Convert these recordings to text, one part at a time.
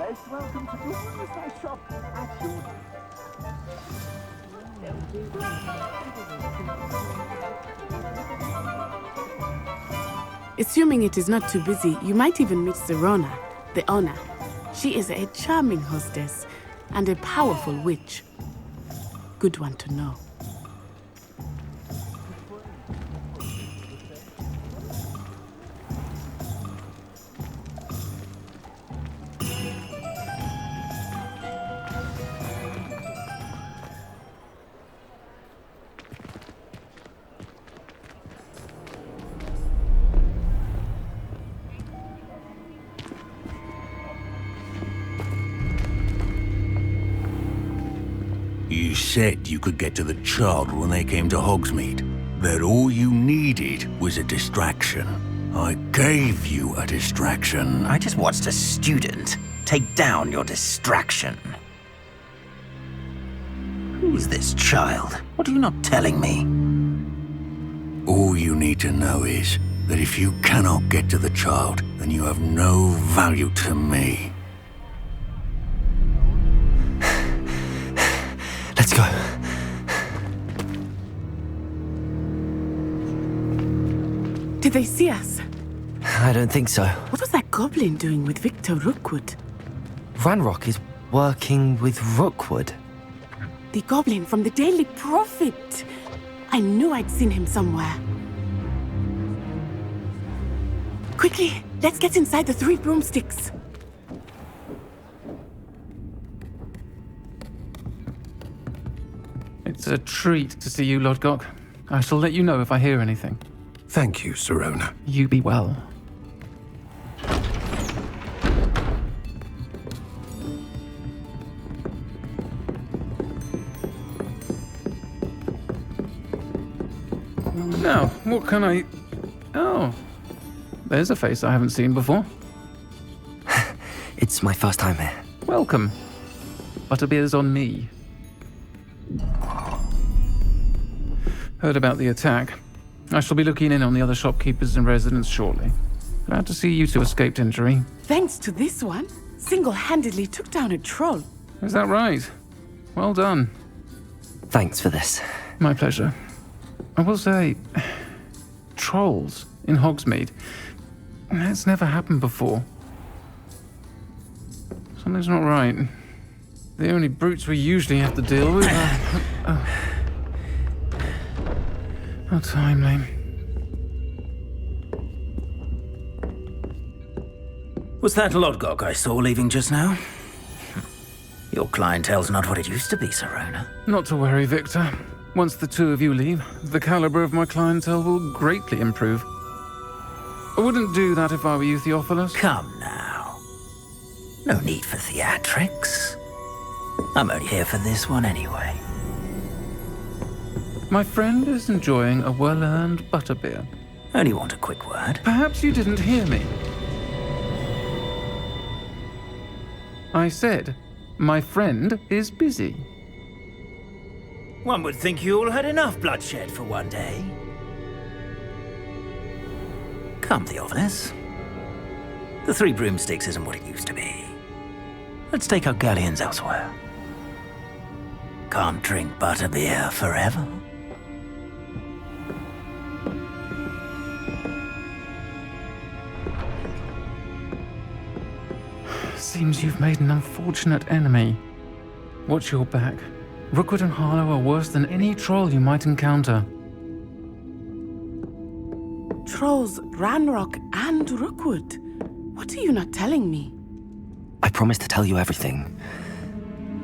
Yes, welcome to the Warnr shop at your... Assuming it is not too busy, you might even meet Sirona, the owner. She is a charming hostess and a powerful witch. Good one to know. You said you could get to the child when they came to Hogsmeade. That all you needed was a distraction. I gave you a distraction. I just watched a student take down your distraction. Who's this child? What are you not telling me? All you need to know is that if you cannot get to the child, then you have no value to me. Let's go. Did they see us? I don't think so. What was that goblin doing with Victor Rookwood? Ranrock is working with Rookwood. The goblin from the Daily Prophet. I knew I'd seen him somewhere. Quickly, let's get inside the 3 broomsticks. It's a treat to see you, Lodgok. I shall let you know if I hear anything. Thank you, Sirona. You be well. Now, what can I... Oh, there's a face I haven't seen before. It's my first time here. Welcome. Butterbeer's on me. Heard about the attack. I shall be looking in on the other shopkeepers and residents shortly. Glad to see you two escaped injury. Thanks to this one, single-handedly took down a troll. Is that right? Well done. Thanks for this. My pleasure. I will say, trolls in Hogsmeade. That's never happened before. Something's not right. The only brutes we usually have to deal with are... How timely. Was that Lodgok I saw leaving just now? Your clientele's not what it used to be, Sirona. Not to worry, Victor. Once the two of you leave, the caliber of my clientele will greatly improve. I wouldn't do that if I were you, Theophilus. Come now. No need for theatrics. I'm only here for this one anyway. My friend is enjoying a well-earned butterbeer. Only want a quick word. Perhaps you didn't hear me. I said, my friend is busy. One would think you all had enough bloodshed for one day. Come, Theophilus. The 3 broomsticks isn't what it used to be. Let's take our galleons elsewhere. Can't drink butterbeer forever. Seems you've made an unfortunate enemy. Watch your back. Rookwood and Harlow are worse than any troll you might encounter. Trolls, Ranrock, and Rookwood. What are you not telling me? I promised to tell you everything,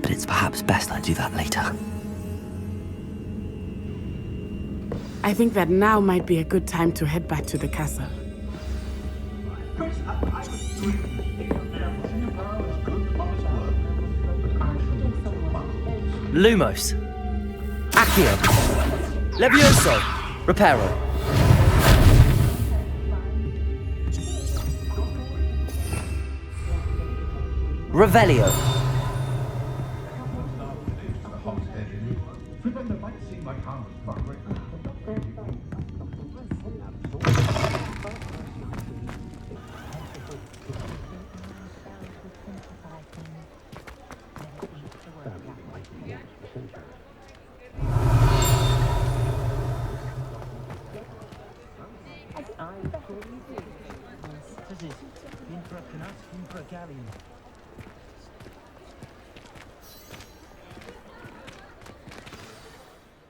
but it's perhaps best I do that later. I think that now might be a good time to head back to the castle. Lumos. Accio. Levioso. Reparo. Revelio.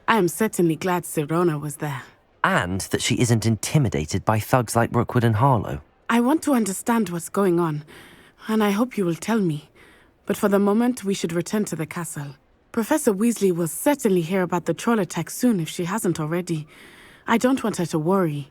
I am certainly glad Sirona was there. And that she isn't intimidated by thugs like Rookwood and Harlow. I want to understand what's going on, and I hope you will tell me. But for the moment, we should return to the castle. Professor Weasley will certainly hear about the troll attack soon if she hasn't already. I don't want her to worry.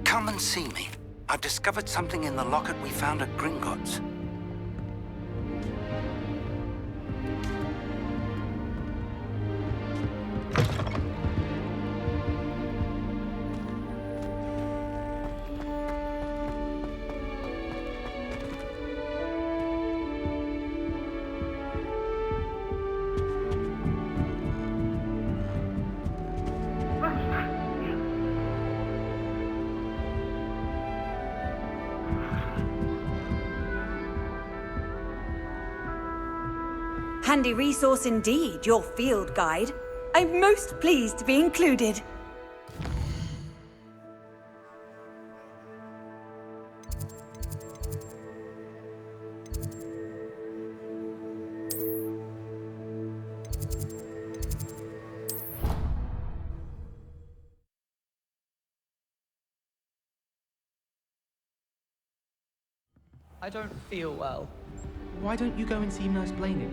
Come and see me. I've discovered something in the locket we found at Gringotts. Handy resource indeed, your field guide. I'm most pleased to be included. I don't feel well. Why don't you go and see Nurse Blaney?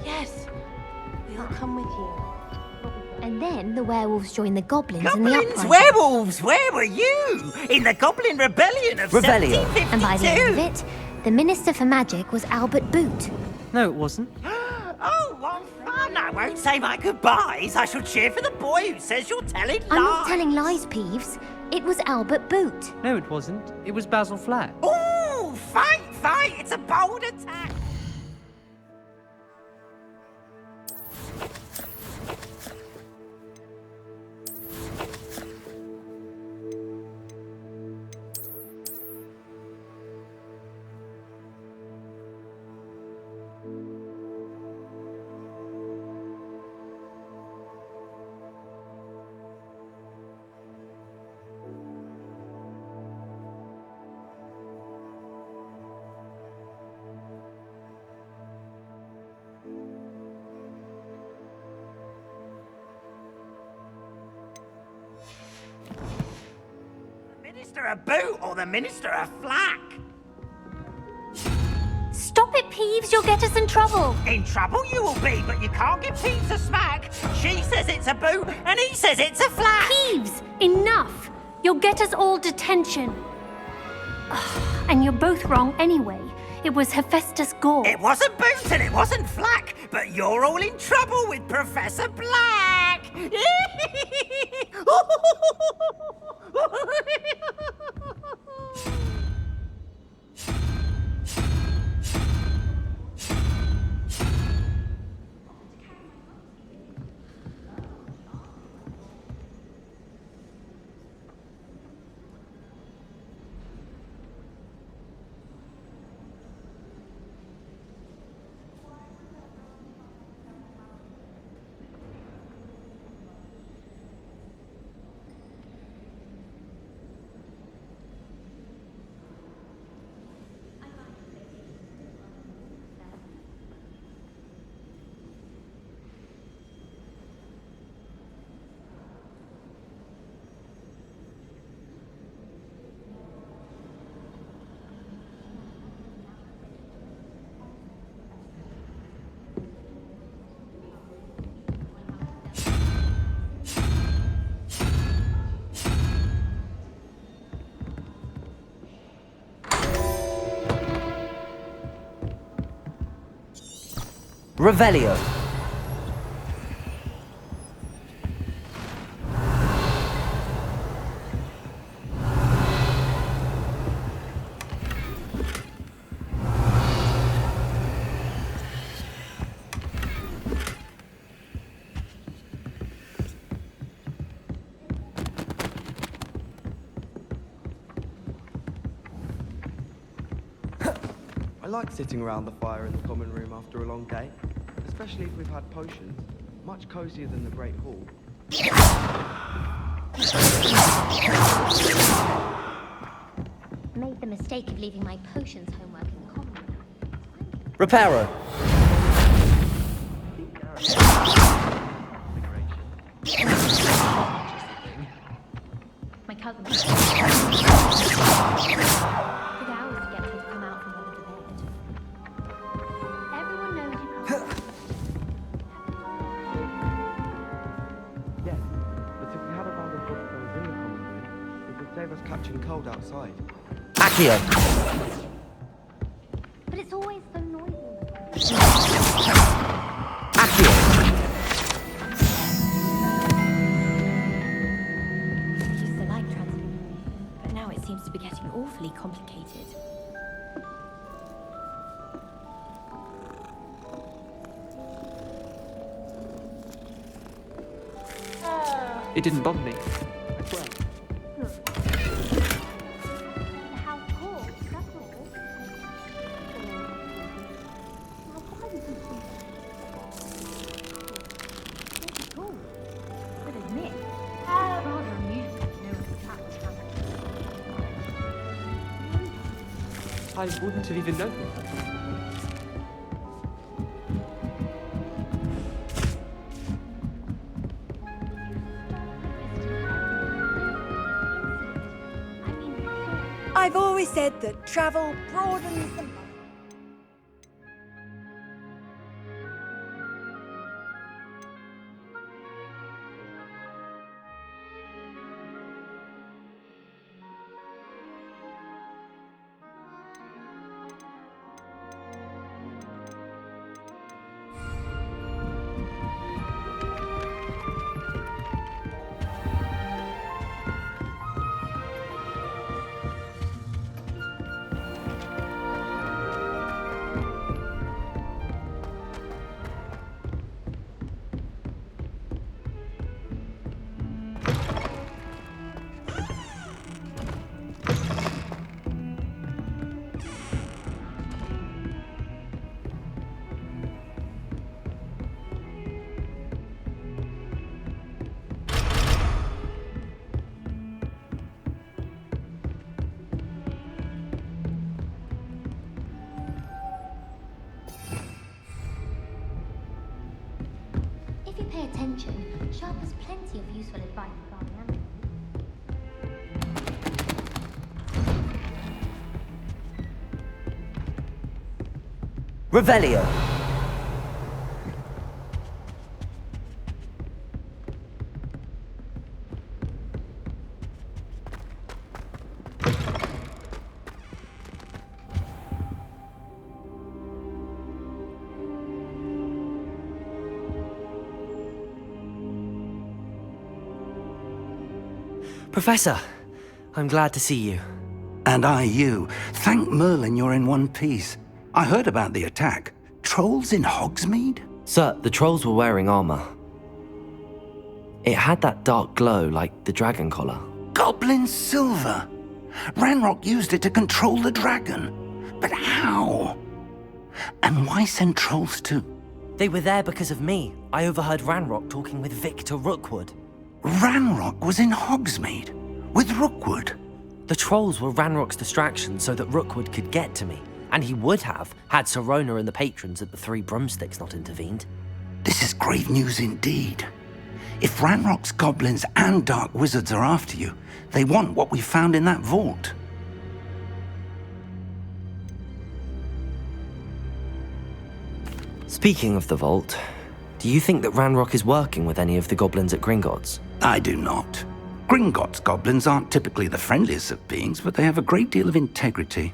Yes, we'll come with you. And then the werewolves join the goblins in the uprising. Werewolves! Where were you? In the Goblin Rebellion of 1752! And by the end of it, the Minister for Magic was Albert Boot. No, it wasn't. Oh, what fun! I won't say my goodbyes. I shall cheer for the boy who says you're telling lies. I'm not telling lies, Peeves. It was Albert Boot. No, it wasn't. It was Basil Flack. Ooh, fight! It's a bold attack. Minister of Boot or the Minister of Flack? Stop it, Peeves. You'll get us in trouble. In trouble you will be, but you can't give Peeves a smack. She says it's a Boot, and he says it's a Flack. Peeves, enough. You'll get us all detention. Ugh, and you're both wrong anyway. It was Hephaestus Gore. It wasn't Boot and it wasn't Flack, but you're all in trouble with Professor Black. Revelio. I like sitting around the fire in the common room after a long day, especially if we've had potions. Much cozier than the Great Hall. Made the mistake of leaving my potions homework in the common room. Reparo. My cousin. Took hours to get her to come out from under the bed. Everyone knows you can't. Yes, but if we had a round of crossbows in the common room, it would save us catching cold outside. Accio. But it's always so noisy. Accio. I used to like transferring, but now it seems to be getting awfully complicated. It didn't bother me. I swear. The house calls, that's all. Now, why would you do that? It's cool. But admit, rather unusual to know if the cat was trapped. I wouldn't have even noticed. I've always said that travel broadens the mind. pay attention, Sharp has plenty of useful advice regarding animals. Revelio! Professor, I'm glad to see you. And I you. Thank Merlin you're in one piece. I heard about the attack. Trolls in Hogsmeade? Sir, the trolls were wearing armor. It had that dark glow like the dragon collar. Goblin silver! Ranrock used it to control the dragon. But how? And why send trolls too? They were there because of me. I overheard Ranrock talking with Victor Rookwood. Ranrock was in Hogsmeade? With Rookwood? The trolls were Ranrock's distraction so that Rookwood could get to me. And he would have, had Sirona and the patrons at the Three Broomsticks not intervened. This is grave news indeed. If Ranrock's goblins and dark wizards are after you, they want what we found in that vault. Speaking of the vault, do you think that Ranrock is working with any of the goblins at Gringotts? I do not. Gringotts goblins aren't typically the friendliest of beings, but they have a great deal of integrity.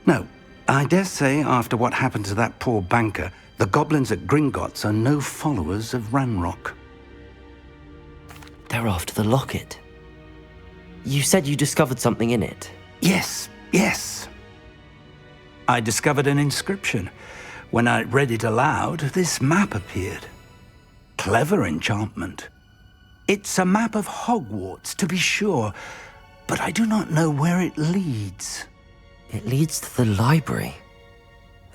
No, I dare say after what happened to that poor banker, the goblins at Gringotts are no followers of Ranrock. They're after the locket. You said you discovered something in it. Yes. I discovered an inscription. When I read it aloud, this map appeared. Clever enchantment. It's a map of Hogwarts, to be sure, but I do not know where it leads. It leads to the library.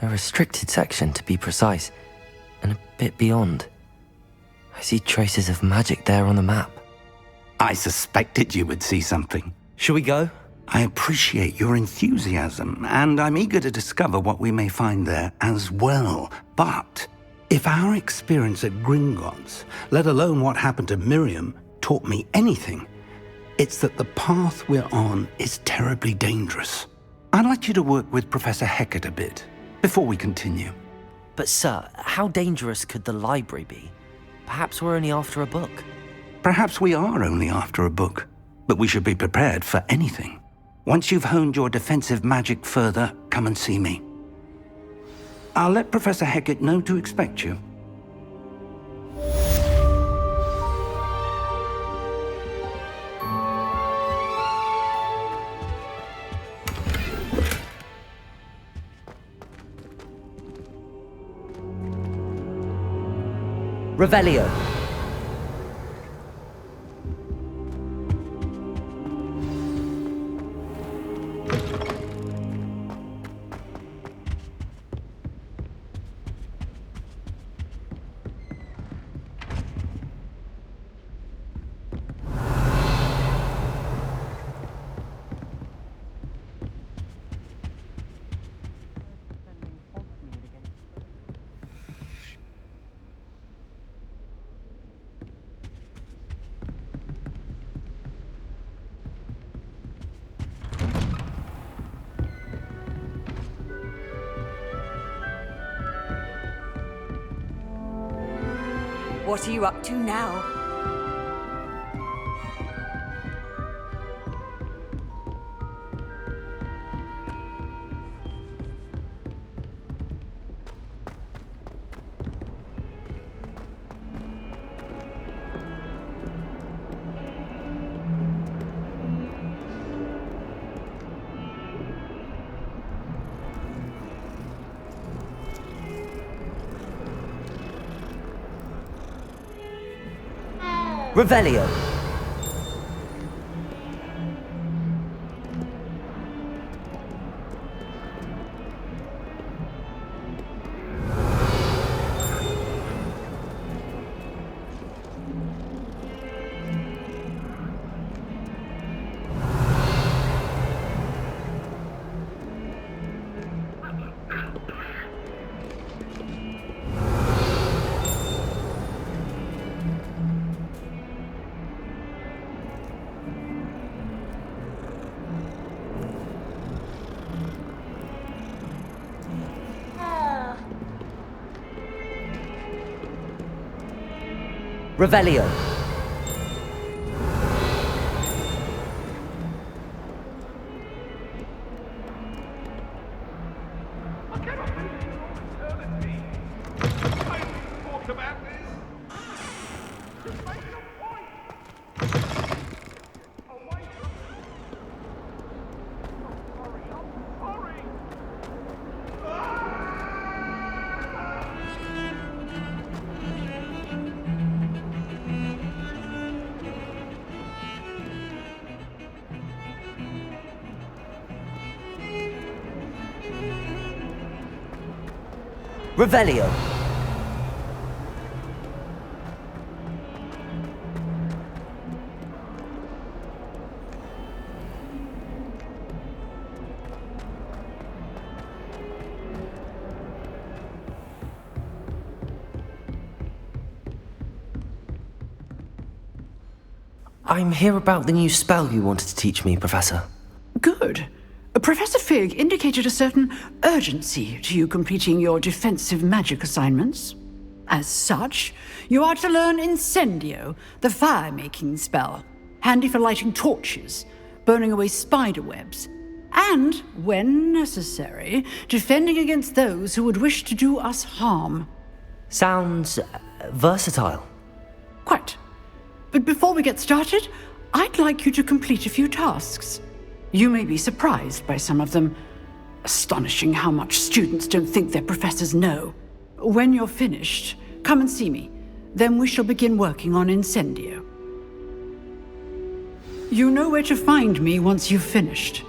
A restricted section, to be precise, and a bit beyond. I see traces of magic there on the map. I suspected you would see something. Shall we go? I appreciate your enthusiasm, and I'm eager to discover what we may find there as well. But if our experience at Gringotts, let alone what happened to Miriam, taught me anything, it's that the path we're on is terribly dangerous. I'd like you to work with Professor Hecat a bit before we continue. But sir, how dangerous could the library be? Perhaps we're only after a book. Perhaps we are only after a book, but we should be prepared for anything. Once you've honed your defensive magic further, come and see me. I'll let Professor Hecat know to expect you. Revelio. What are you up to now? Revelio. Revelio. Revelio. I'm here about the new spell you wanted to teach me, Professor. Good. Professor Fig indicated a certain urgency to you completing your defensive magic assignments. As such, you are to learn Incendio, the fire-making spell, handy for lighting torches, burning away spider webs, and, when necessary, defending against those who would wish to do us harm. Sounds versatile. Quite. But before we get started, I'd like you to complete a few tasks. You may be surprised by some of them. Astonishing how much students don't think their professors know. When you're finished, come and see me. Then we shall begin working on Incendio. You know where to find me once you've finished.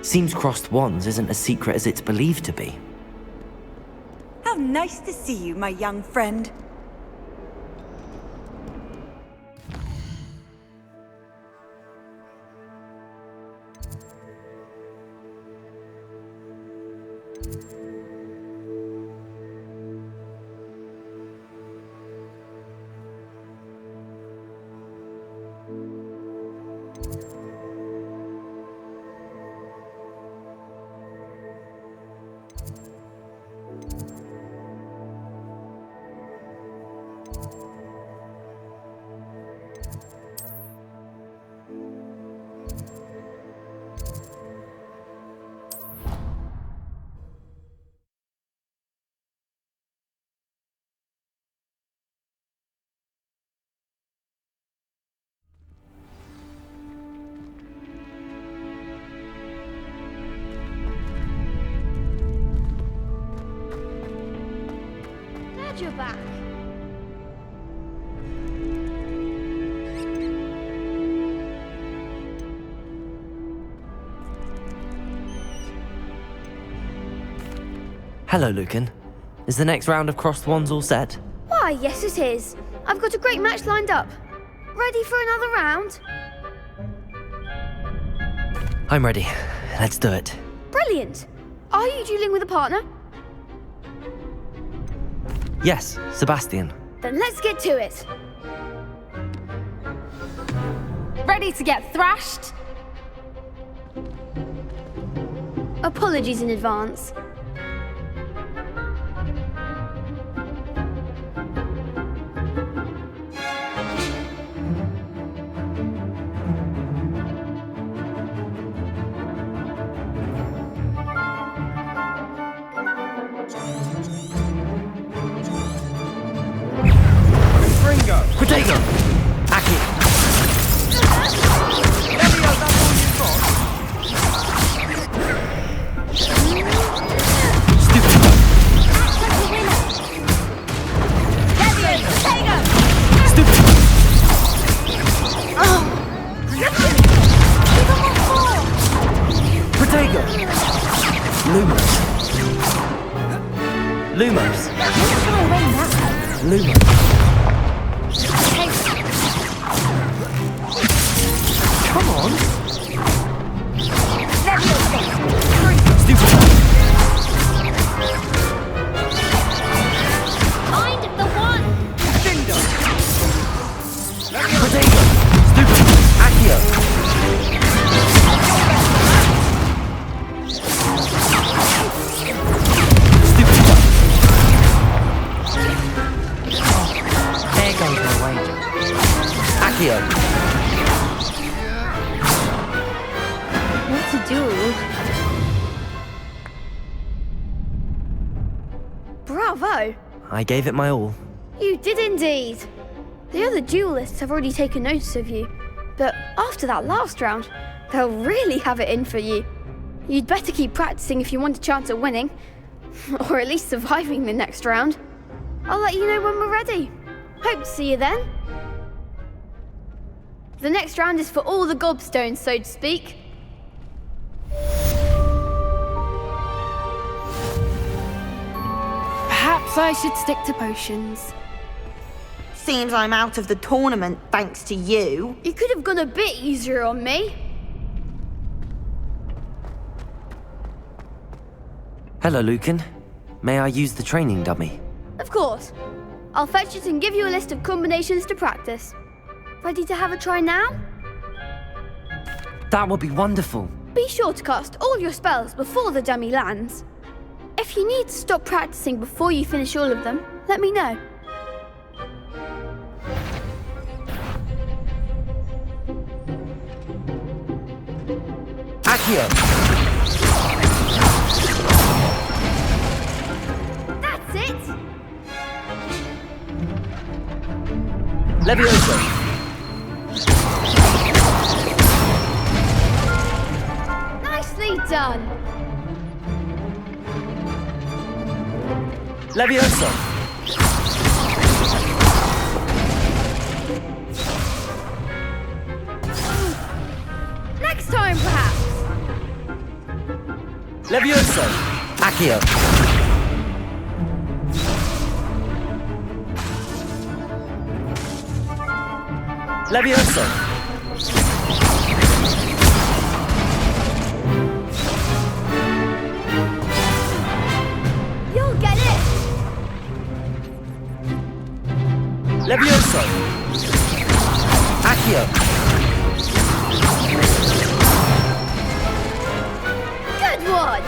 Seems crossed wands isn't as secret as it's believed to be. How nice to see you, my young friend. You're back. Hello, Lucan. Is the next round of crossed wands all set? Why, yes it is. I've got a great match lined up. Ready for another round? I'm ready. Let's do it. Brilliant. Are you dueling with a partner? Yes, Sebastian. Then let's get to it. Ready to get thrashed? Apologies in advance. Protego! Aki! Levio, that's all you've got? Protego! Lumos. Lumos. Lumos. Come on. Stupid. Find the one! Protego! Stupid. Accio! Stupid one. There goes my wager. Accio! What to do? Bravo! I gave it my all. You did indeed. The other duelists have already taken notice of you, but after that last round, they'll really have it in for you. You'd better keep practicing if you want a chance at winning, or at least surviving the next round. I'll let you know when we're ready. Hope to see you then. The next round is for all the gobstones, so to speak. Perhaps I should stick to potions. Seems I'm out of the tournament thanks to you. You could have gone a bit easier on me. Hello, Lucan. May I use the training dummy? Of course. I'll fetch it and give you a list of combinations to practice. Ready to have a try now? That would be wonderful. Be sure to cast all your spells before the dummy lands. If you need to stop practicing before you finish all of them, let me know. Accio! That's it! Levioso! Nicely done! Levioso! Next time, perhaps! Levioso! Accio! Levioso! You'll get it! Levioso! Accio! Good one!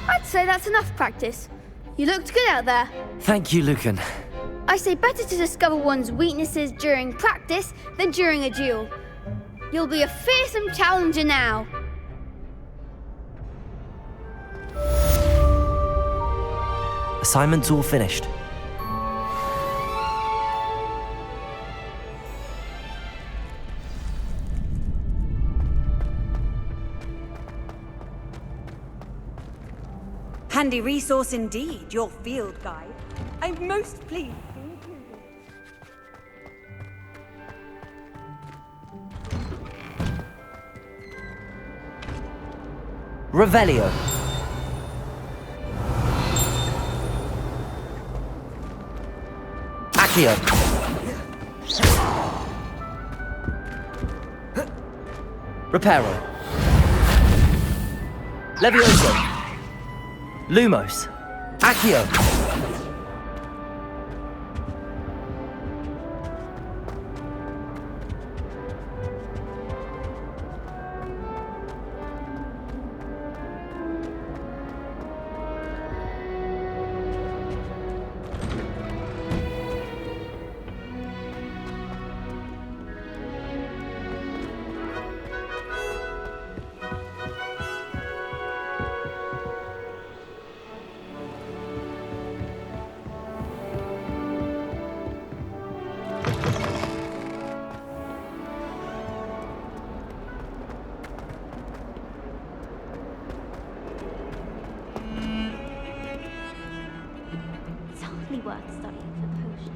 I'd say that's enough practice. You looked good out there. Thank you, Lucan. I say better to discover one's weaknesses during practice than during a duel. You'll be a fearsome challenger now. Assignment's all finished. Handy resource indeed, your field guide. I'm most pleased to be included. Revelio. Accio. Reparo. Levioso. Lumos. Accio. It's hardly worth studying for potions.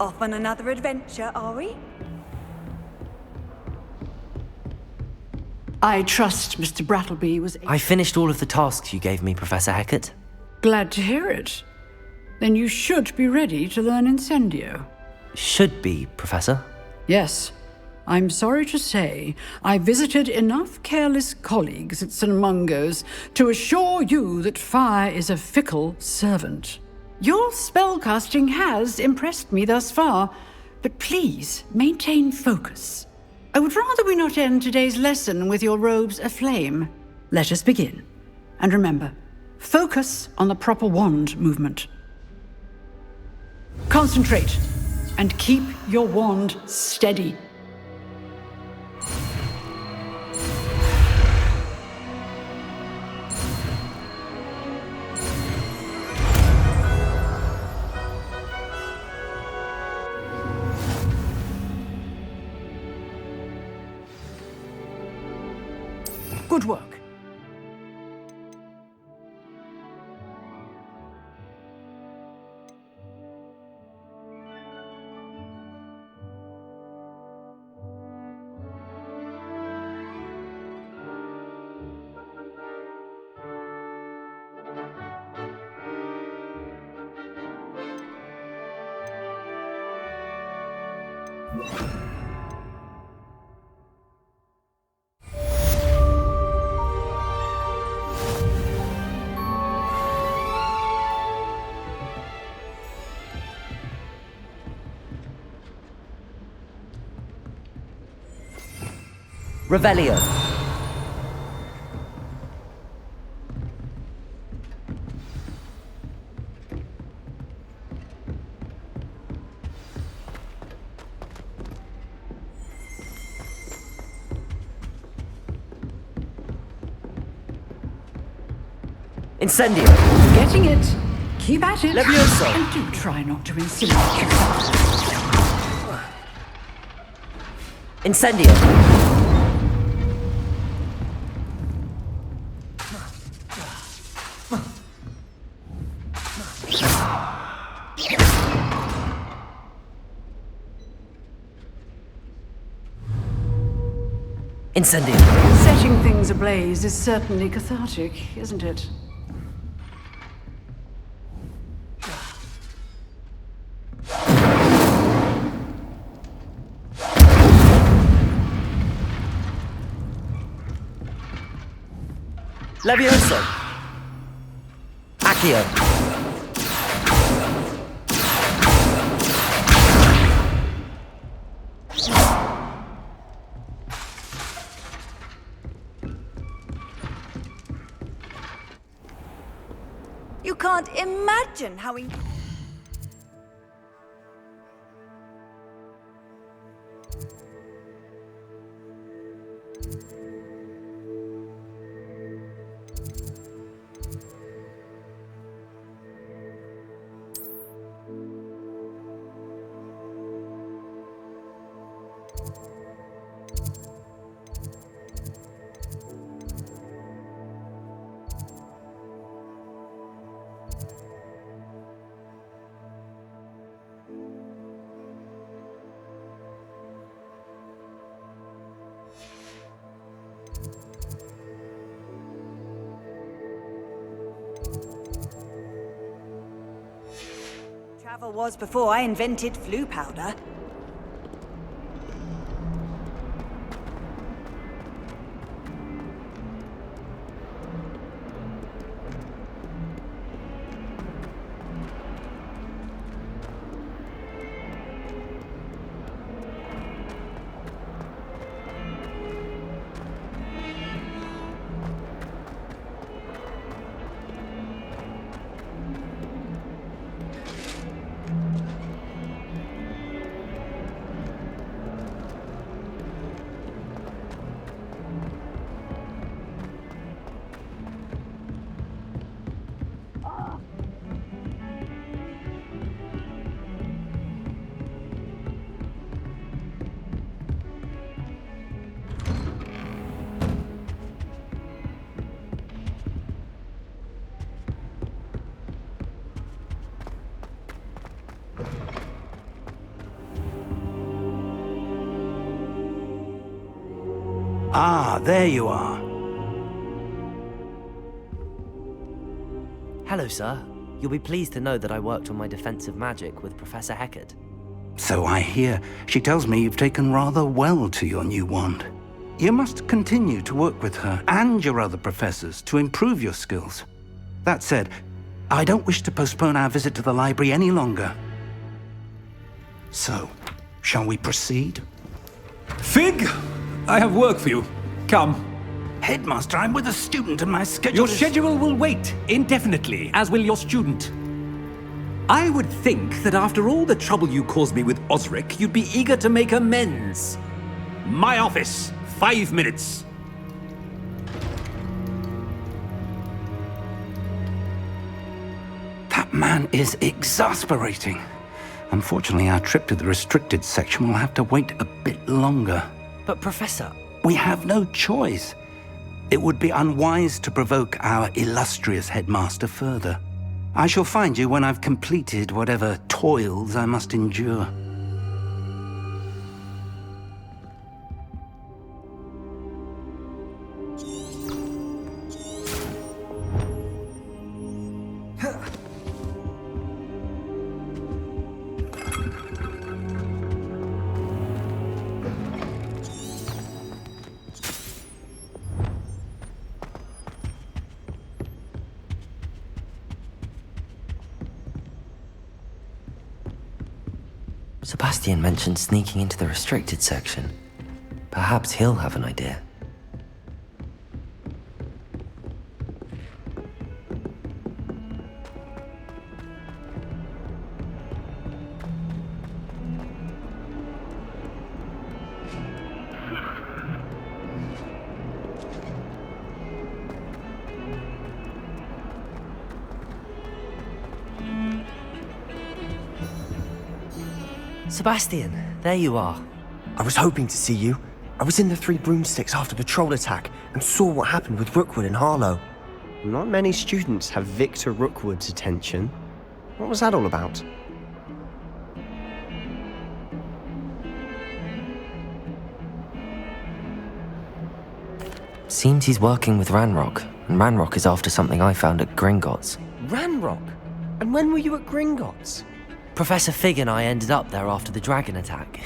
Off on another adventure, are we? I trust Mr. Brattleby was... I finished all of the tasks you gave me, Professor Hecat. Glad to hear it. Then you should be ready to learn Incendio. Should be, Professor. Yes. I'm sorry to say, I visited enough careless colleagues at St. Mungo's to assure you that fire is a fickle servant. Your spellcasting has impressed me thus far, but please maintain focus. I would rather we not end today's lesson with your robes aflame. Let us begin. And remember, focus on the proper wand movement. Concentrate, and keep your wand steady. Good work. Revelio. Incendio. Getting it. Keep at it. Levioso. And do try not to insinuate yourself. Incendio. Incendio. Setting things ablaze is certainly cathartic, isn't it? Levioso. Accio. You can't imagine how... Travel was before I invented flu powder. there you are. Hello, sir. You'll be pleased to know that I worked on my defensive magic with Professor Heckard. So I hear. She tells me you've taken rather well to your new wand. You must continue to work with her and your other professors to improve your skills. That said, I don't wish to postpone our visit to the library any longer. So, shall we proceed? Fig! I have work for you. Come. Headmaster, I'm with a student and my schedule Your schedule will wait indefinitely, as will your student. I would think that after all the trouble you caused me with Osric, you'd be eager to make amends. My office, 5 minutes. That man is exasperating. Unfortunately, our trip to the restricted section will have to wait a bit longer. But Professor... We have no choice. It would be unwise to provoke our illustrious headmaster further. I shall find you when I've completed whatever toils I must endure. Sebastian mentioned sneaking into the restricted section. Perhaps he'll have an idea. Sebastian, there you are. I was hoping to see you. I was in the Three Broomsticks after the troll attack and saw what happened with Rookwood and Harlow. Not many students have Victor Rookwood's attention. What was that all about? Seems he's working with Ranrock, and Ranrock is after something I found at Gringotts. Ranrock? And when were you at Gringotts? Professor Fig and I ended up there after the dragon attack.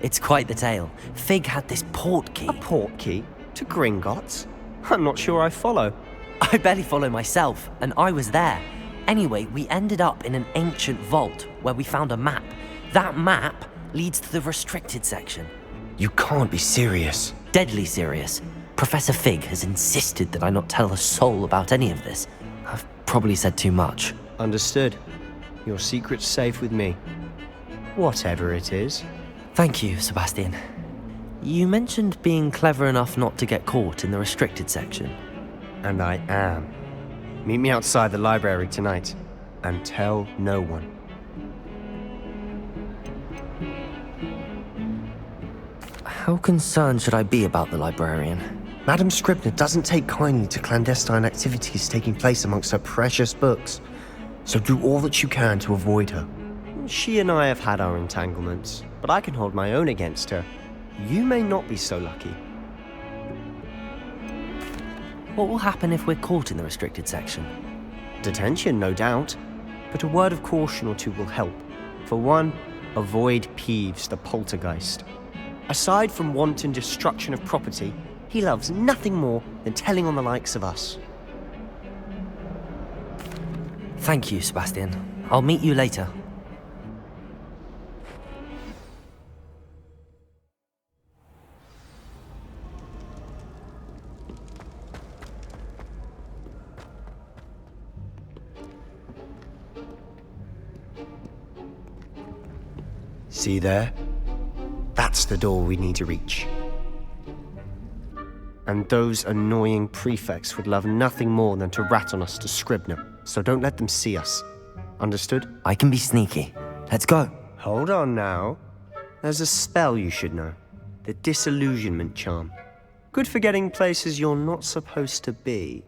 It's quite the tale. Fig had this port key. A port key? To Gringotts? I'm not sure I follow. I barely follow myself, and I was there. Anyway, we ended up in an ancient vault where we found a map. That map leads to the restricted section. You can't be serious. Deadly serious. Professor Fig has insisted that I not tell a soul about any of this. I've probably said too much. Understood. Your secret's safe with me. Whatever it is. Thank you, Sebastian. You mentioned being clever enough not to get caught in the restricted section. And I am. Meet me outside the library tonight, and tell no one. How concerned should I be about the librarian? Madam Scribner doesn't take kindly to clandestine activities taking place amongst her precious books. So do all that you can to avoid her. She and I have had our entanglements, but I can hold my own against her. You may not be so lucky. What will happen if we're caught in the restricted section? Detention, no doubt. But a word of caution or two will help. For one, avoid Peeves, the poltergeist. Aside from wanton destruction of property, he loves nothing more than telling on the likes of us. Thank you, Sebastian. I'll meet you later. See there? That's the door we need to reach. And those annoying prefects would love nothing more than to rat on us to Scribner, so don't let them see us. Understood? I can be sneaky. Let's go. Hold on now. There's a spell you should know. The Disillusionment Charm. Good for getting places you're not supposed to be.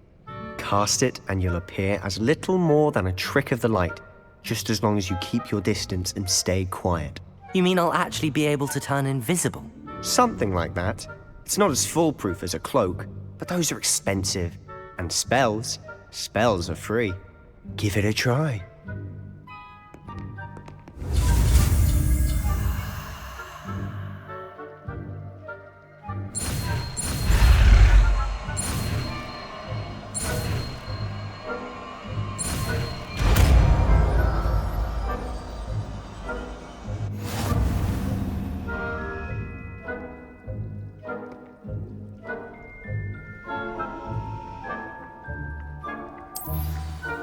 Cast it and you'll appear as little more than a trick of the light, just as long as you keep your distance and stay quiet. You mean I'll actually be able to turn invisible? Something like that. It's not as foolproof as a cloak, but those are expensive. And spells are free. Give it a try.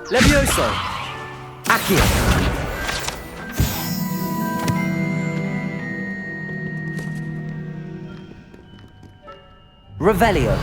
Levioso! Accio! Revelio!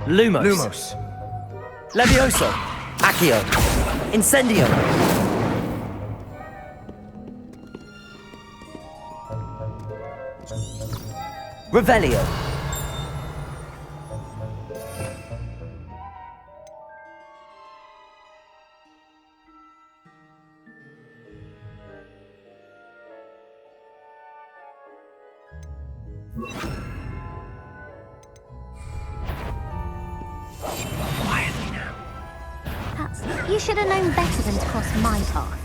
Lumos. Levioso. Accio. Incendio. Revelio. You should have known better than to cross my path.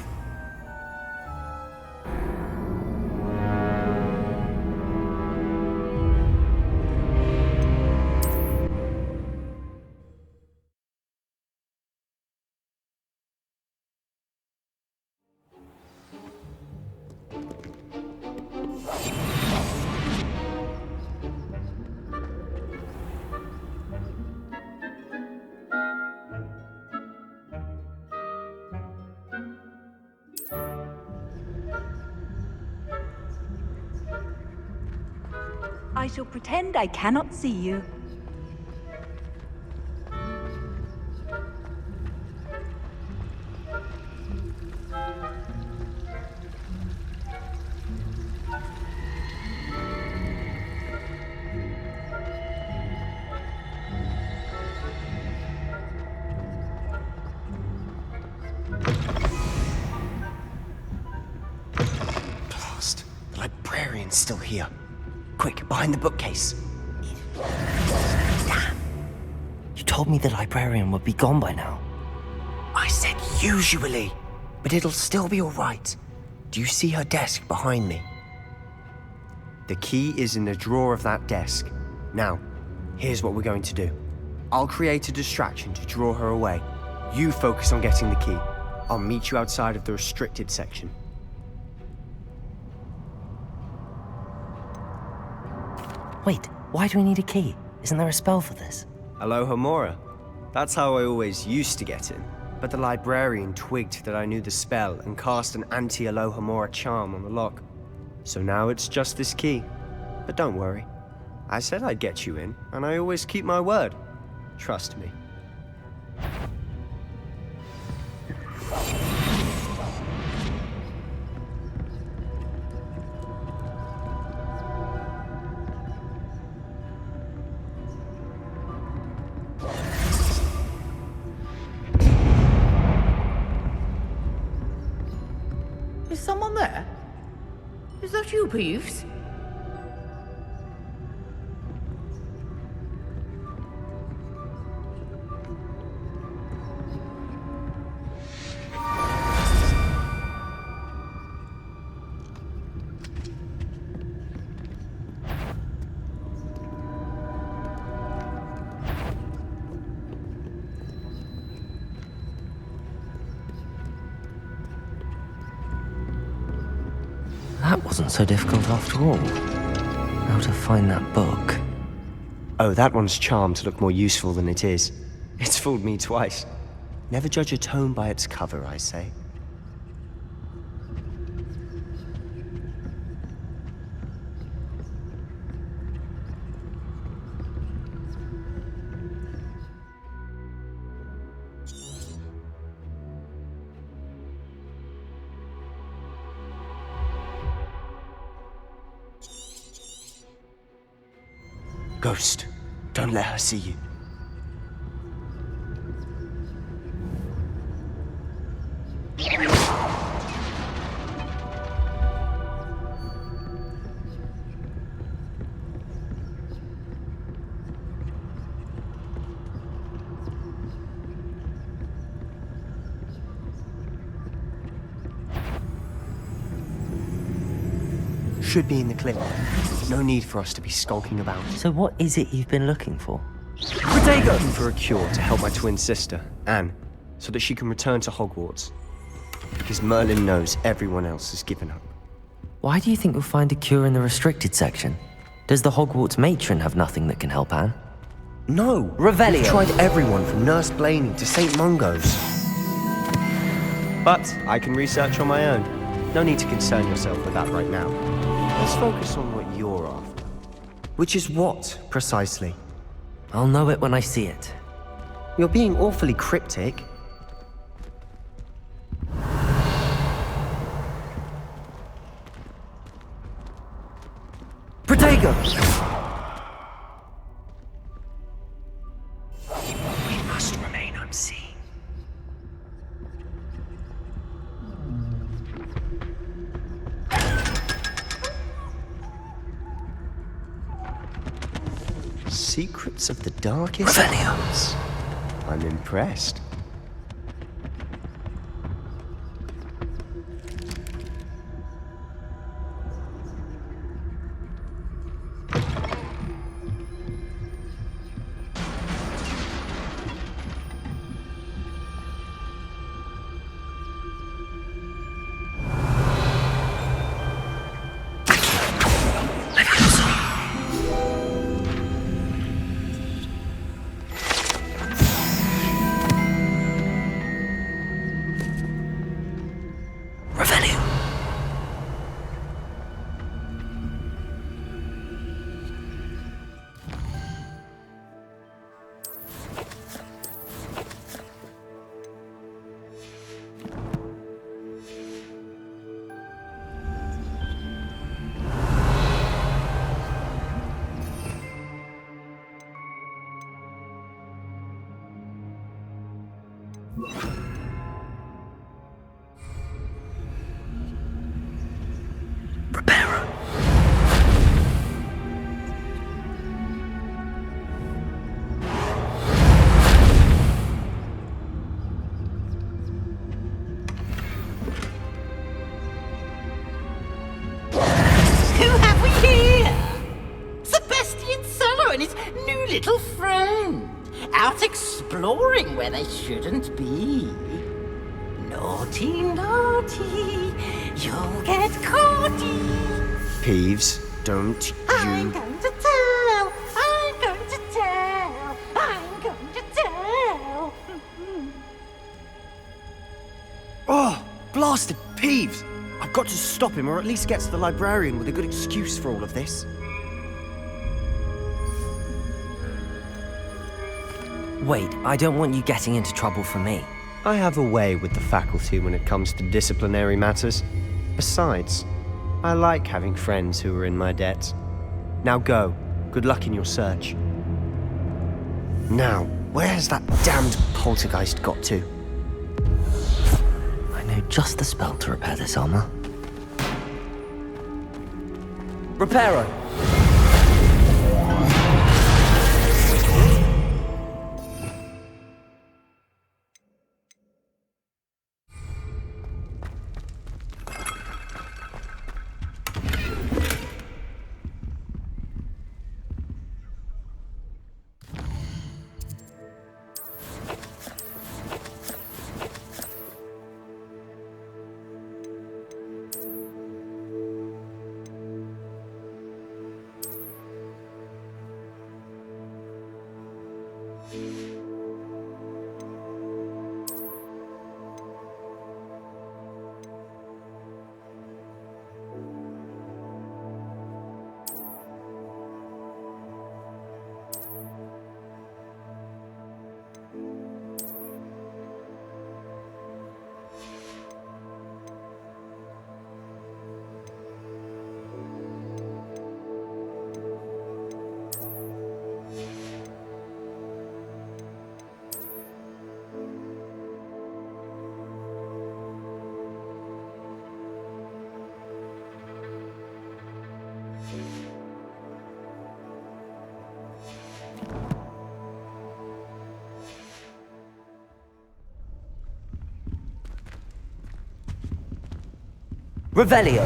I shall pretend I cannot see you. Blast. The librarian's still here. Quick, behind the bookcase. Damn. You told me the librarian would be gone by now. I said usually, but it'll still be all right. Do you see her desk behind me? The key is in the drawer of that desk. Now, here's what we're going to do. I'll create a distraction to draw her away. You focus on getting the key. I'll meet you outside of the restricted section. Wait, why do we need a key? Isn't there a spell for this? Alohomora. That's how I always used to get in. But the librarian twigged that I knew the spell and cast an anti-Alohomora charm on the lock. So now it's just this key. But don't worry. I said I'd get you in, and I always keep my word. Trust me. Is someone there? Is that you, Peeves? That wasn't so difficult after all. How to find that book. Oh, that one's charmed to look more useful than it is. It's fooled me twice. Never judge a tome by its cover, I say. Ghost, don't let her see you. Should be in the clip. No need for us to be skulking about. So what is it you've been looking for? Protego! Looking for a cure to help my twin sister, Anne, so that she can return to Hogwarts. Because Merlin knows everyone else has given up. Why do you think we'll find a cure in the restricted section? Does the Hogwarts matron have nothing that can help Anne? No! Revelio! We've tried everyone from Nurse Blaney to St. Mungo's. But I can research on my own. No need to concern yourself with that right now. Let's focus on what you're after. Which is what, precisely? I'll know it when I see it. You're being awfully cryptic. Protego! We must remain unseen. Secrets of the darkest hours. I'm impressed. Little friend, out exploring where they shouldn't be. Naughty, naughty, you'll get caughty. Peeves, don't you... I'm going to tell, I'm going to tell, I'm going to tell. Oh, blasted Peeves! I've got to stop him, or at least get to the librarian with a good excuse for all of this. Wait, I don't want you getting into trouble for me. I have a way with the faculty when it comes to disciplinary matters. Besides, I like having friends who are in my debt. Now go. Good luck in your search. Now, where has that damned poltergeist got to? I know just the spell to repair this armor. Reparo! Revelio.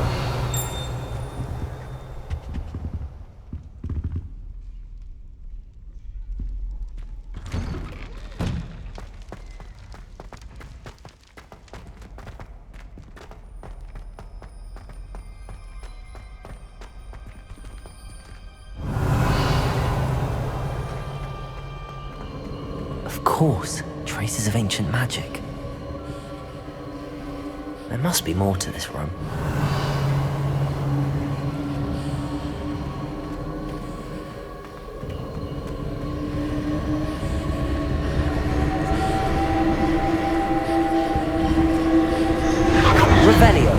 Of course, traces of ancient magic. There must be more to this room. Revelio.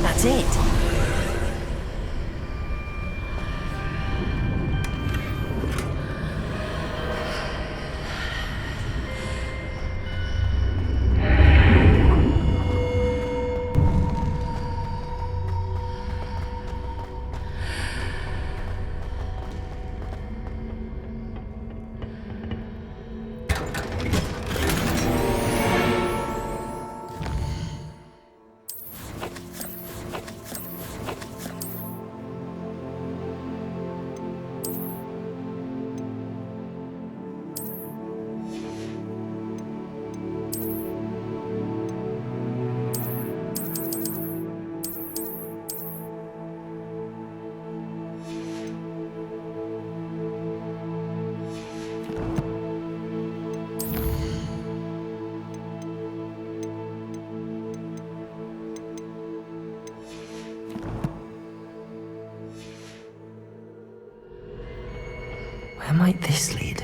That's it. Where might this lead?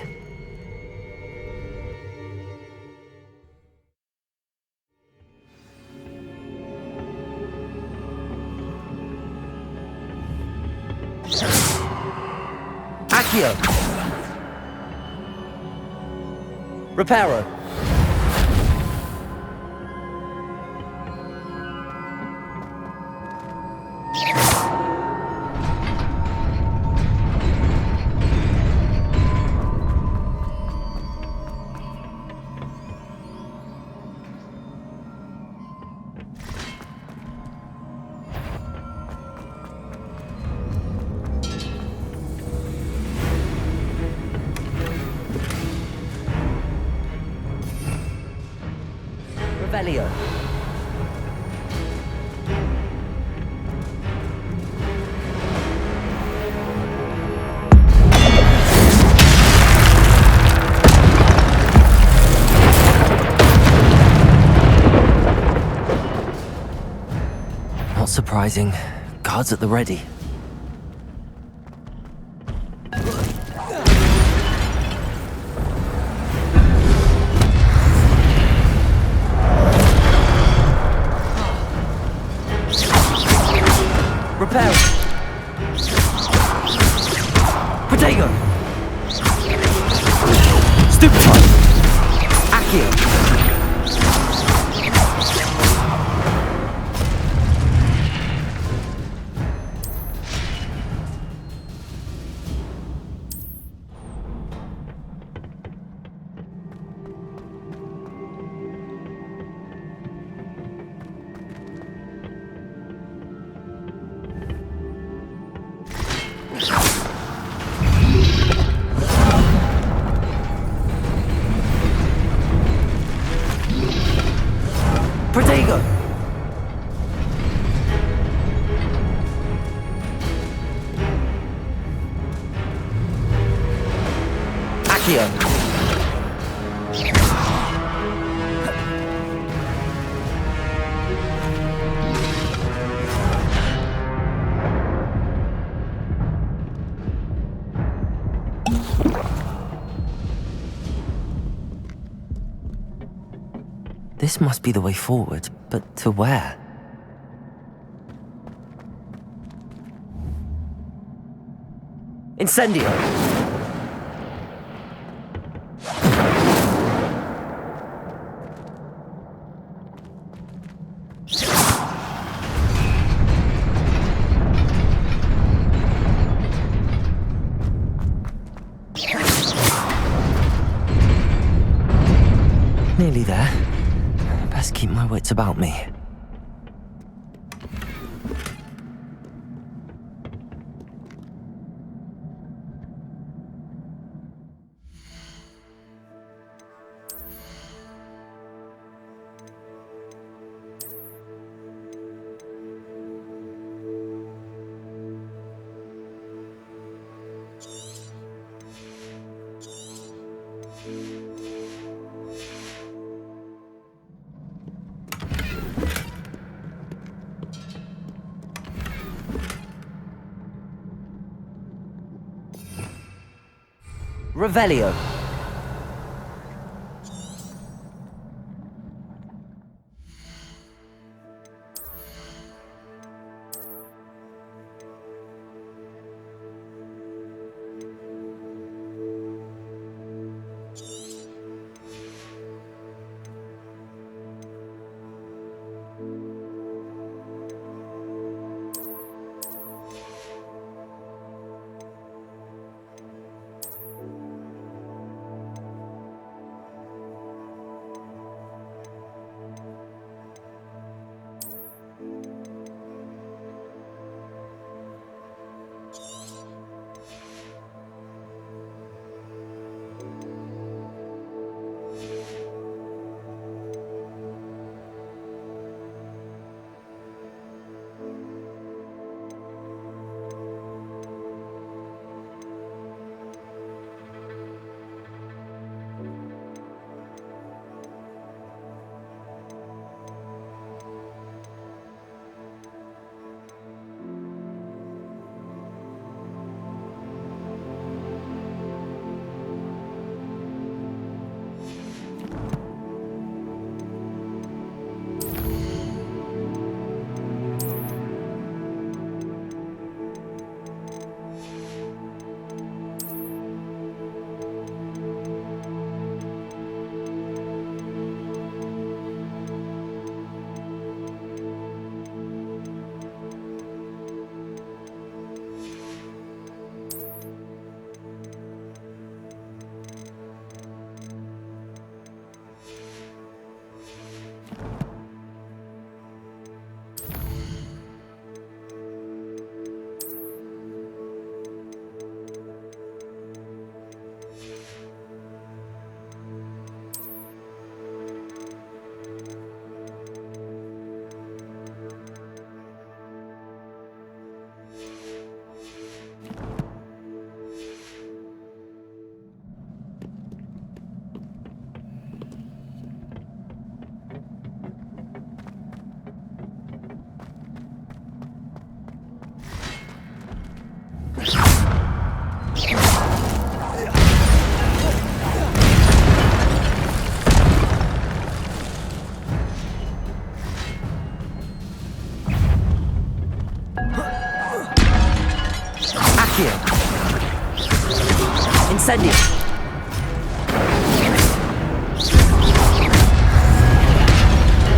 Accio! Reparo! Revelio. Not surprising. Guards at the ready. Repair. Protego. Stupefy. Accio. Protego. Accio. This must be the way forward, but to where? Incendio! Nearly there. Best keep my wits about me. Revelio. Incendio.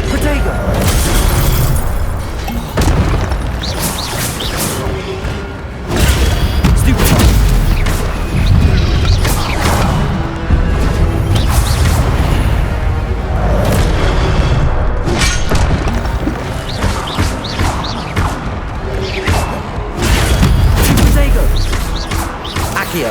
Protego. Stupefy. Protego. Accio.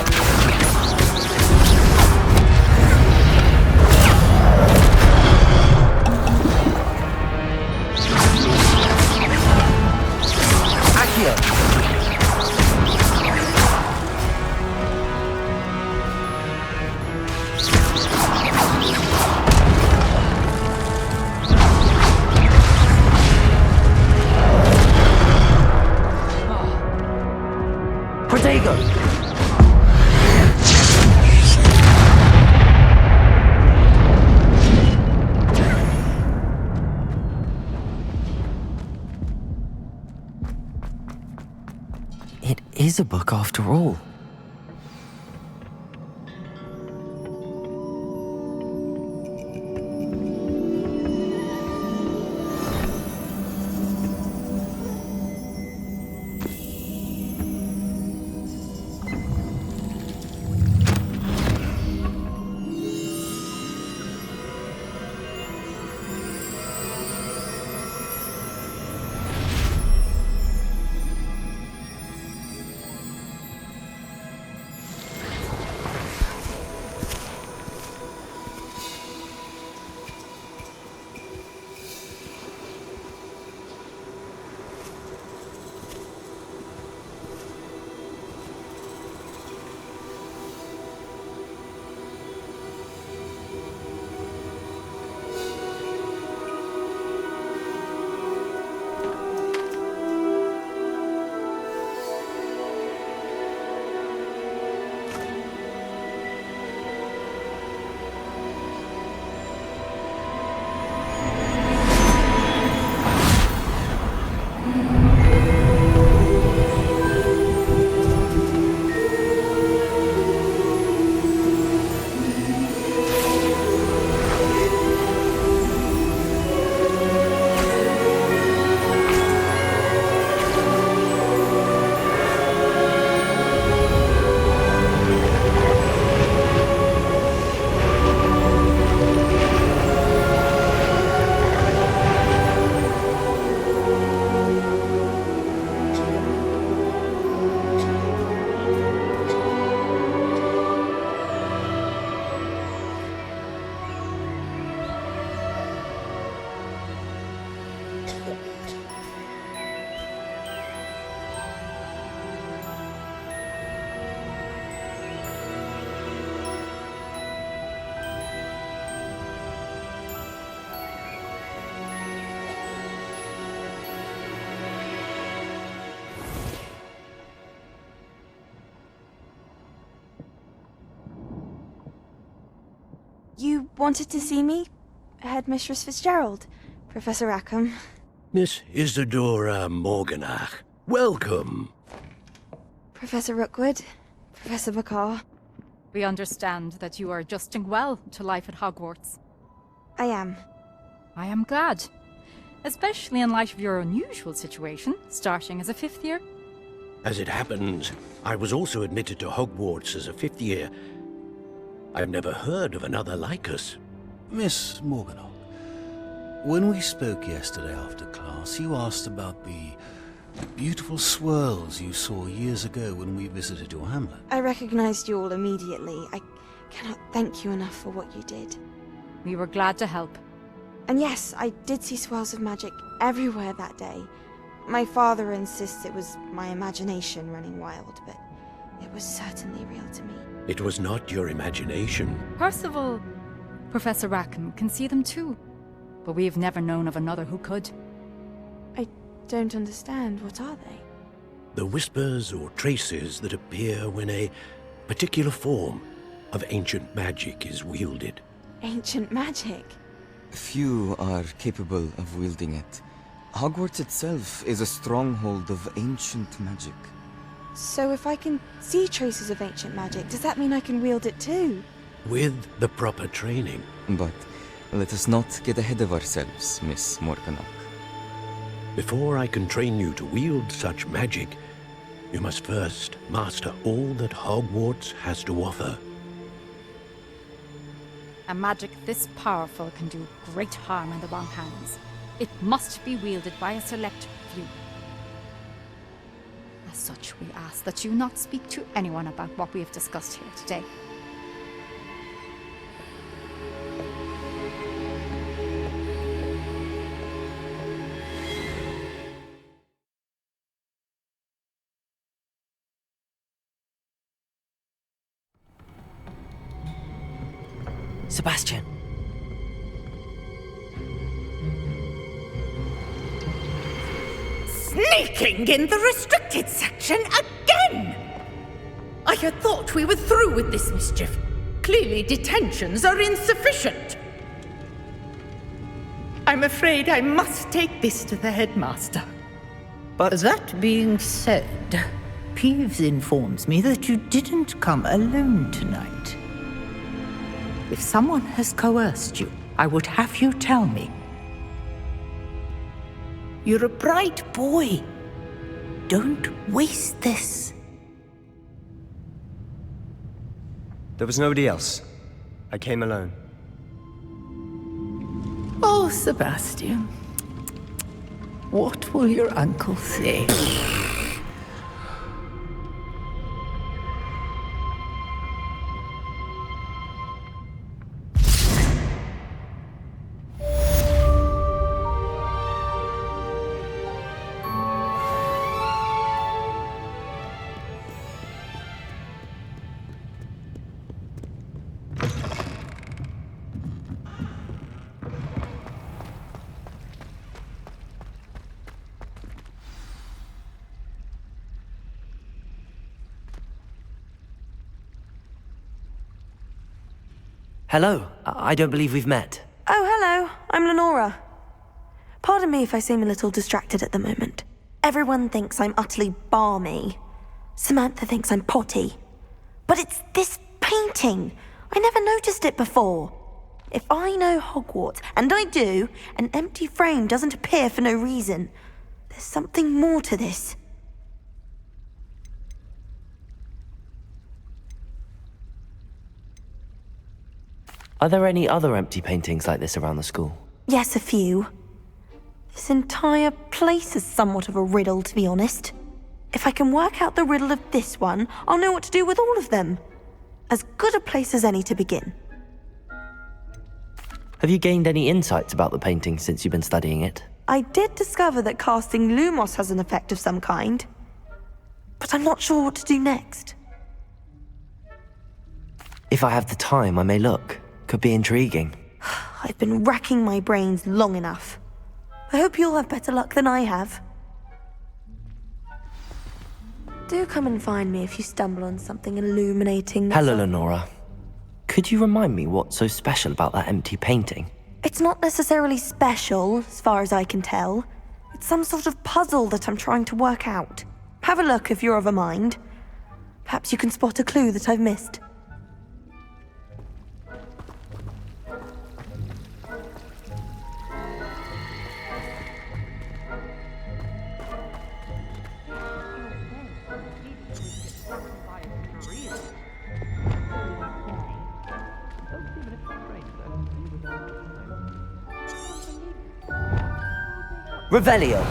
Protego. It is a book after all. wanted to see me? Headmistress Fitzgerald, Professor Rackham. Miss Isadora Morganach, welcome. Professor Rookwood, Professor Bakar. We understand that you are adjusting well to life at Hogwarts. I am. I am glad. Especially in light of your unusual situation, starting as a 5th year. As it happens, I was also admitted to Hogwarts as a 5th year. I've never heard of another like us. Miss Morganach, when we spoke yesterday after class, you asked about the beautiful swirls you saw years ago when we visited your hamlet. I recognized you all immediately. I cannot thank you enough for what you did. We were glad to help. And yes, I did see swirls of magic everywhere that day. My father insists it was my imagination running wild, but it was certainly real to me. It was not your imagination. Percival, Professor Rackham can see them too. But we have never known of another who could. I don't understand. What are they? The whispers or traces that appear when a particular form of ancient magic is wielded. Ancient magic? Few are capable of wielding it. Hogwarts itself is a stronghold of ancient magic. So if I can see traces of ancient magic, does that mean I can wield it too? With the proper training. But let us not get ahead of ourselves, Miss Morganach. Before I can train you to wield such magic, you must first master all that Hogwarts has to offer. A magic this powerful can do great harm in the wrong hands. It must be wielded by a select few. As such, we ask that you not speak to anyone about what we have discussed here today. Sebastian. Sneaking in the restricted section again! I had thought we were through with this mischief. Clearly detentions are insufficient. I'm afraid I must take this to the headmaster. But that being said, Peeves informs me that you didn't come alone tonight. If someone has coerced you, I would have you tell me. You're a bright boy. Don't waste this. There was nobody else. I came alone. Oh, Sebastian. What will your uncle say? Hello. I don't believe we've met. Oh, hello. I'm Lenora. Pardon me if I seem a little distracted at the moment. Everyone thinks I'm utterly balmy. Samantha thinks I'm potty. But it's this painting. I never noticed it before. If I know Hogwarts, and I do, an empty frame doesn't appear for no reason. There's something more to this. Are there any other empty paintings like this around the school? Yes, a few. This entire place is somewhat of a riddle, to be honest. If I can work out the riddle of this one, I'll know what to do with all of them. As good a place as any to begin. Have you gained any insights about the painting since you've been studying it? I did discover that casting Lumos has an effect of some kind. But I'm not sure what to do next. If I have the time, I may look. Could be intriguing. I've been racking my brains long enough. I hope you'll have better luck than I have. Do come and find me if you stumble on something illuminating. Hello, Lenora. Could you remind me what's so special about that empty painting? It's not necessarily special, as far as I can tell. It's some sort of puzzle that I'm trying to work out. Have a look if you're of a mind. Perhaps you can spot a clue that I've missed. Revelio!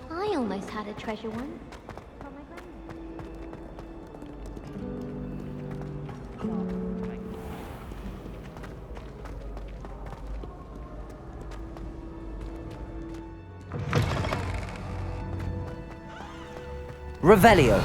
I almost had a treasure once. Revelio!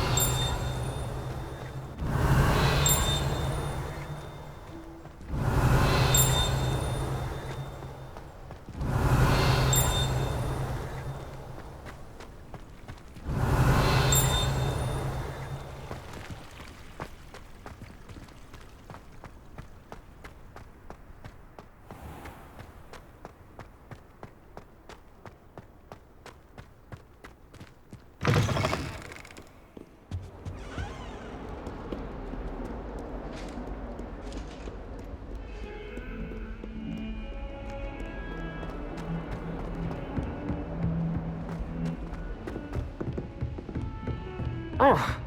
Oh.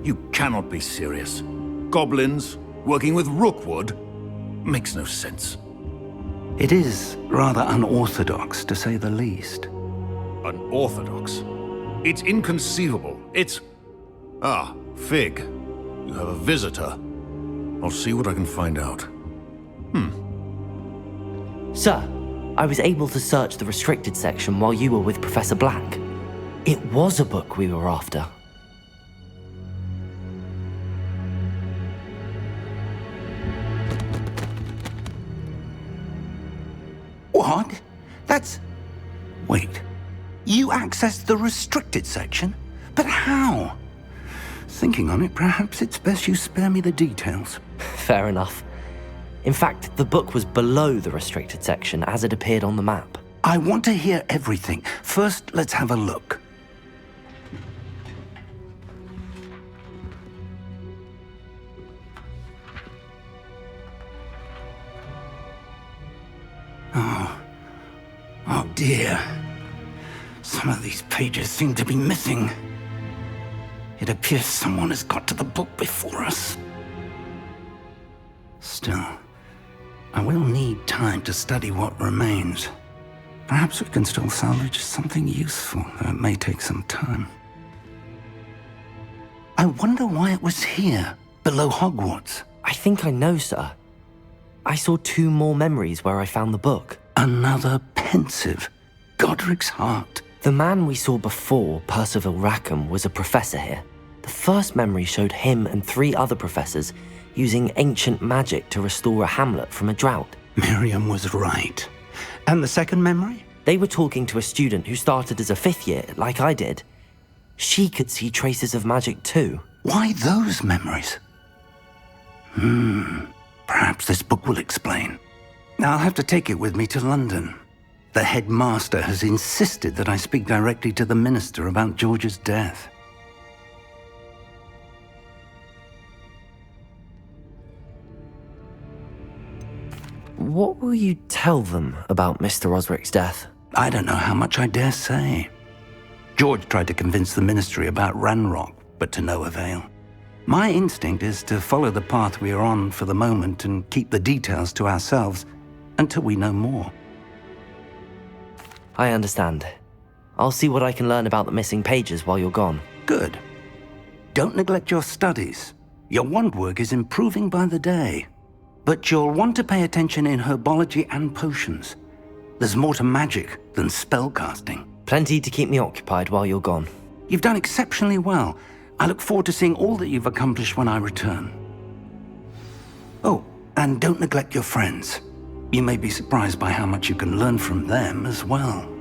You cannot be serious. Goblins working with Rookwood makes no sense. It is rather unorthodox, to say the least. Unorthodox? It's inconceivable. It's... Ah, Fig. You have a visitor. I'll see what I can find out. Sir, I was able to search the restricted section while you were with Professor Black. It was a book we were after. What? That's... Wait. You accessed the restricted section? But how? Thinking on it, perhaps it's best you spare me the details. Fair enough. In fact, the book was below the restricted section as it appeared on the map. I want to hear everything. First, let's have a look. Oh dear. Some of these pages seem to be missing. It appears someone has got to the book before us. Still, I will need time to study what remains. Perhaps we can still salvage something useful, though it may take some time. I wonder why it was here, below Hogwarts. I think I know, sir. I saw 2 more memories where I found the book. Another pensive. Godric's heart. The man we saw before, Percival Rackham, was a professor here. The first memory showed him and 3 other professors using ancient magic to restore a hamlet from a drought. Miriam was right. And the second memory? They were talking to a student who started as a 5th year, like I did. She could see traces of magic too. Why those memories? Perhaps this book will explain. I'll have to take it with me to London. The headmaster has insisted that I speak directly to the minister about George's death. What will you tell them about Mr. Osric's death? I don't know how much I dare say. George tried to convince the Ministry about Ranrock, but to no avail. My instinct is to follow the path we are on for the moment and keep the details to ourselves until we know more. I understand. I'll see what I can learn about the missing pages while you're gone. Good. Don't neglect your studies. Your wand work is improving by the day. But you'll want to pay attention in herbology and potions. There's more to magic than spellcasting. Plenty to keep me occupied while you're gone. You've done exceptionally well. I look forward to seeing all that you've accomplished when I return. Oh, and don't neglect your friends. You may be surprised by how much you can learn from them as well.